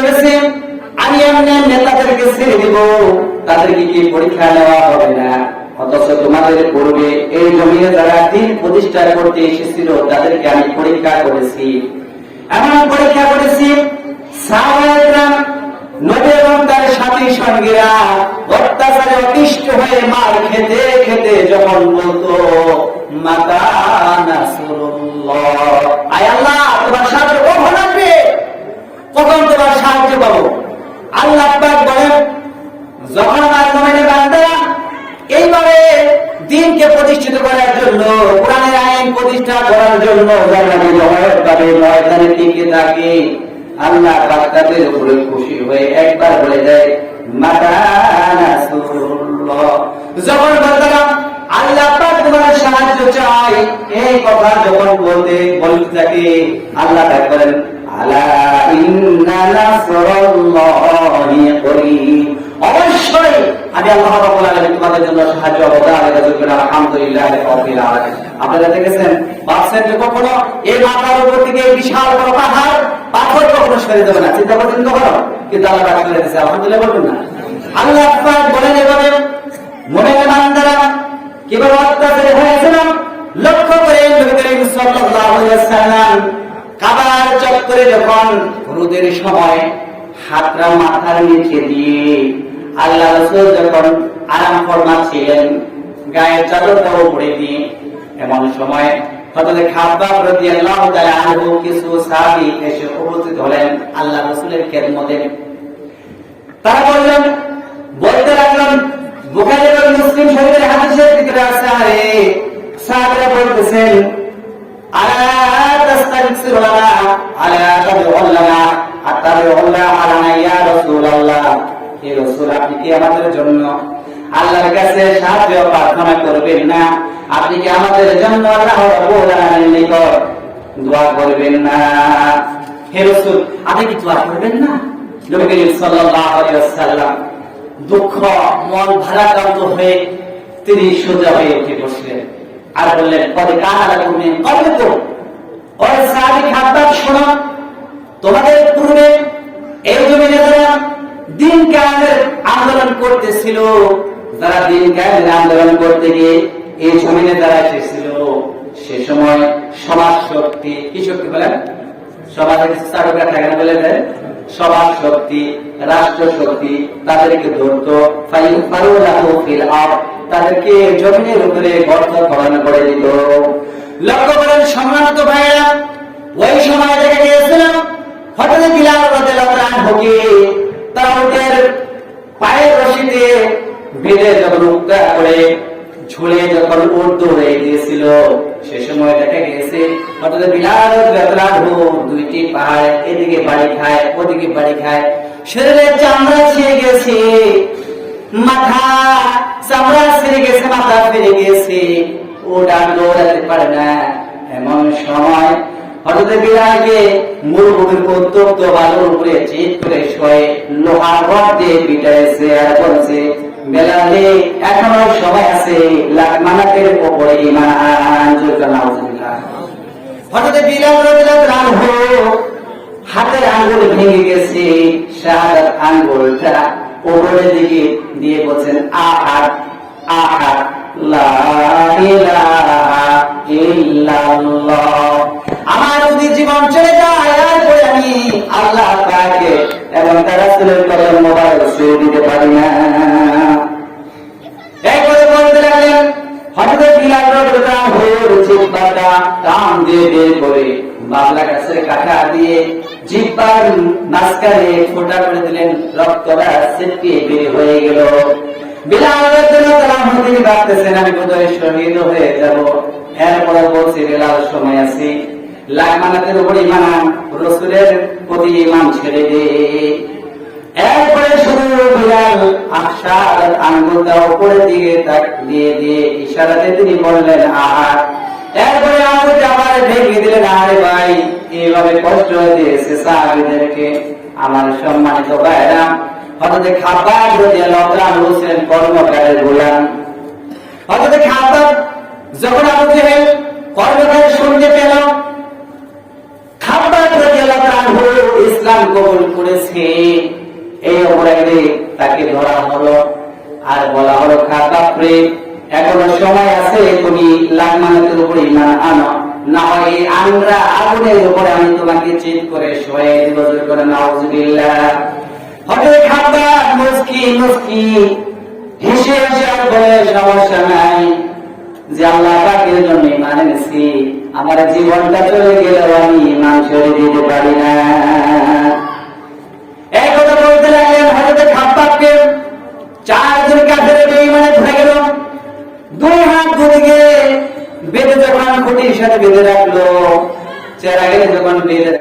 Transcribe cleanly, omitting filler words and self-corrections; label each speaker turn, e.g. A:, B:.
A: ভেবেছে আমি এমনি নেতাদেরকে ছেড়ে দিব, তাদেরকে কি পরীক্ষা নেওয়া হবে না? অথচ তোমাদের পূর্বে এই জমিনে যারা দিন প্রতিষ্ঠা করতে এসেছিল তাদেরকে আমি পরীক্ষা করেছি। এমন পরীক্ষা করেছি সাহাবায়ে নবী এবং তার সাথী সঙ্গীরা অত্যাচারে অতিষ্ঠ হয়ে মার খেতে খেতে যখন বলতো মাতা নাসরুল্লাহ, আয় আল্লাহ তোমার সাহায্য কখন আসবে, কখন তোমার সাহায্য পাবো? আল্লাহ পাক বলেন যখন আমার মুমিনের বান্দারা এইভাবে দ্বীনকে প্রতিষ্ঠিত করার জন্য, কোরআনের আইন প্রতিষ্ঠা করার জন্য ময়দানে টিকে থাকে, আল্লাহ পাক তাদের উপরে খুশি হয়ে একবার বলে দেয় মাতা নাসরুল্লাহ। যখন বান্দারা আল্লাহ পাক তোমার সাহায্য চায় এই কথা যখন বলতে থাকে, আল্লাহ পাক বলেন আলা ইন্না নাসরাল্লাহি করিব, অবশ্যই আমি আল্লাহ রাব্বুল আলামিন তোমাদের জন্য সাহায্য অবদান করব। আলহামদুলিল্লাহ রাব্বিল আলামিন। আপনারা দেখেছেন বাক্সের যে কখনো এই মাথার উপর থেকে বিশাল বড় পাহাড় পাথর কখনো সরে যাবে না, চিন্তা করছেন কখনো? কিন্তু আল্লাহ পাক সরে দিয়েছে, আলহামদুলিল্লাহ বলবেন না? আল্লাহ পাক বলেন এভাবে মুমিন বান্দারা কিভাবে অত্যাচারী হয়েছিলাম লক্ষ্য করে নবী করিম সাল্লাল্লাহু আলাইহি ওয়াসাল্লাম কাবার চত্বরে যখন রোদের সময় হাতটা মাথার নিচে দিয়ে আল্লাহ রাসূল যখন আরাম ফরমাচ্ছিলেন গায়ের চাদরটা উপরে দিয়ে, এমন সময় হযরত খাব্বাব রাদিয়াল্লাহু তাআলা আনহু কিছু সাহাবী এসে উপস্থিত হলেন আল্লাহ রাসূলের খেদমতে। তারা বলতে লাগলেন, বুখারী এবং মুসলিম শরীফের হাদিসের ভিতরে আছে, আরে সাহাবীরা বলতেছেন আলা তাস্তাগফিরু লানা আলা তাদউ লানা আতাবিউ লানা ইয়া রাসূলুল্লাহ, হে রাসূল আপনি কি আমাদের জন্য আল্লাহর কাছে সাহায্য প্রার্থনা করবেন না? আপনি কি আমাদের জন্য আল্লাহ রাব্বুল আলামিনের নিকট দোয়া করবেন না? হে রাসূল আপনি কি দোয়া করবেন না? নবী করিম সাল্লাল্লাহু আলাইহি ওয়াসাল্লাম দুঃখ মন ভারাক্রান্ত হয়ে তিনি সোজা হয়ে উঠে বসলেন আর বললেন কদ কানা লাকুম মিন ক্বাবলিকুম, ও সাহাবী খাব্বাব শোনো, তোমাদের পূর্বে এই জমিনে যারা দ্বীন কায়েমের আন্দোলন করতেছিল, যারা দ্বীন কায়েমের আন্দোলন করতে গিয়ে এই জমিনে যারা এসেছিল, সে সময় সমাজ শক্তি, কি শক্তি বলেন? সমাজের চারুকা থাকে না বলে দেয়, সমাজ শক্তি, রাষ্ট্র শক্তি তাদেরকে ধরত, তাদেরকে জমিনের উপরে গর্ত খনন করে দিত। লক্ষ্য করেন সম্মানিত ভাইয়েরা, ওই সময় দেখা গিয়েছিলাম হঠাৎ বিলাল রাদিয়াল্লাহু আনহুকে তাওরাতের পায়ের রশিতে বেঁধে যখন উত্তা করে ঝুলে যখন উর্দু হয়ে গিয়েছিল, সে সময় দেখা গিয়েছে হঠাৎ বিলাল রাদিয়াল্লাহু আনহু দুইটি পায়ে এদিকে বাড়ি খায় ওদিকে বাড়ি খায়, শরীরের চামড়া ছিঁড়ে গেছে, মাথা চামড়া ছিঁড়ে গেছে, মাথা ফেরে গেছে, ও ডাক দৌড়াতে পারে না। এমন সময় হঠাৎ বিলালকে মরুভূমির উত্তপ্ত বালুর উপরে চিত করে শোয়ে লোহার রড দিয়ে পিটাইছে আর বলছে বেলালে এখনো সময় আছে, মানাতের উপরে ঈমান আনজুল্লাহ। হঠাৎ বিলাল রাদিয়াল্লাহু আনহু হাতের আঙ্গুল ভেঙে গেছে, শাহাদাত আঙ্গুলটা উপরের দিকে দিয়ে বলছেন আহাদ আহাদ লা ইলাহা ইল্লাল্লাহ। আমার যদি জীবন চলে যায় আর পরে আমি আল্লাহ পাকে এবং তার রাসূলের কদম মোবারক ছুঁয়ে দিতে পারি না। একবার বলতে লাগলেন হযরত বিলাল রাদিয়াল্লাহু আনহু জিহ্বাটা টান দিয়ে বের করে বাবলা গাছের কাঁটা দিয়ে জিহ্বার মাঝখানে ফোঁটা করে দিলেন, রক্তটা ছিটকে বের হয়ে গেল। বিলাল রাদিয়াল্লাহু আনহু তিনি ভাবতেছেন আমি বোধহয় শহীদ হয়ে যাব। এরপরে বলছে বিলাল সময় আছে, লামানাতের উপর ঈমান আন, রাসূলের প্রতি ঈমান ছেড়ে দে। এরপরে শুধু বিলাল আশার আঙ্গুলটা উপরের দিকে দিয়ে দিয়ে ইশারাতে তিনি বললেন আহাদ। এরপরে আঙ্গুলটা আবার ভেঙে দিলেন। আরে ভাই এইভাবে কষ্ট দিয়েছে সাহাবীদেরকে। আমার সম্মানিত ভাইরা, হযরত খাব্বাব রাদিয়াল্লাহু আনহু ছিলেন কর্মকারের গোলাম। হযরত খাব্বাব যখন আবু জেহেল কর্মকার শুনতে পেল খাব্বাব রাদিয়াল্লাহু আনহু ইসলাম কবুল করেছে। এই অপরাধে তাকে ধরা হলো আর বলা হলো খাবারে এখনো সময় আছে, তুমি লাগমানের উপরে ঈমান আনো, না হয় এই আমরা আগুনের উপরে আমি তোমাকে চিত করে শোয়ে দিব করে। নাউজুবিল্লাহ। হযরত খাবাব মুস্কি মুস্কি হেসে হেসে বলে, সমস্যা নাই, যে আল্লাহ পাকের জন্য ঈমান এনেছি, আমার জীবনটা চলে গেলেও আমি ঈমান ছেড়ে দিতে পারি না। এই কথা বলতে লাগলেন। হযরত খাবাবকে চারজন কাফের বেঈমানে ধরে গেল, দুই হাত দুদিকে বেঁধে যখন খুঁটির সাথে বেঁধে রাখলো, চেহারা গেলে যখন বেঁধে